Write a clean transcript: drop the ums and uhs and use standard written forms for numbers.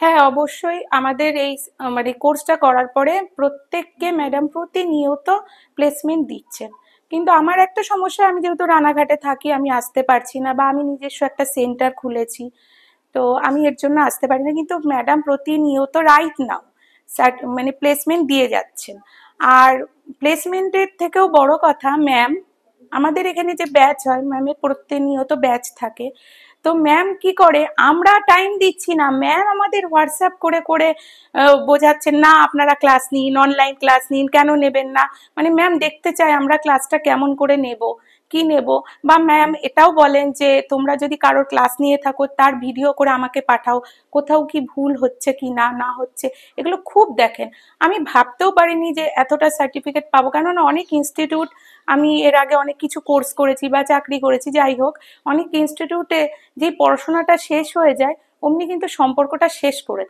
হ্যাঁ, অবশ্যই আমাদের এই মানে কোর্সটা করার পরে প্রত্যেককে ম্যাডাম প্রতিনিয়ত প্লেসমেন্ট দিচ্ছেন। কিন্তু আমার একটা সমস্যা, আমি যেহেতু রানাঘাটে থাকি আমি আসতে পারছি না, বা আমি নিজস্ব একটা সেন্টার খুলেছি, তো আমি এর জন্য আসতে পারি না। কিন্তু ম্যাডাম প্রতিনিয়ত রাইট নাও মানে প্লেসমেন্ট দিয়ে যাচ্ছেন। আর প্লেসমেন্টের থেকেও বড় কথা, ম্যাম আমাদের এখানে যে ব্যাচ হয়, ম্যামের প্রতিনিয়ত ব্যাচ থাকে। তো ম্যাম কি করে, আমরা টাইম দিচ্ছি না, ম্যাম আমাদের হোয়াটসঅ্যাপ করে করে বোঝাচ্ছেন, না আপনারা ক্লাস নিন, অনলাইন ক্লাস নিন, কেন নেবেন না। মানে ম্যাম দেখতে চায় আমরা ক্লাসটা কেমন করে নেব, কি নেব। বা ম্যাম এটাও বলেন যে তোমরা যদি কারোর ক্লাস নিয়ে থাকো তার ভিডিও করে আমাকে পাঠাও, কোথাও কি ভুল হচ্ছে কি না না হচ্ছে, এগুলো খুব দেখেন। আমি ভাবতেও পারিনি যে এতটা সার্টিফিকেট পাবো, কেননা অনেক ইনস্টিটিউট, আমি এর আগে অনেক কিছু কোর্স করেছি বা চাকরি করেছি, যাই হোক, অনেক ইনস্টিটিউটে যে পড়াশোনাটা শেষ হয়ে যায় অমনি কিন্তু সম্পর্কটা শেষ করে দেয়।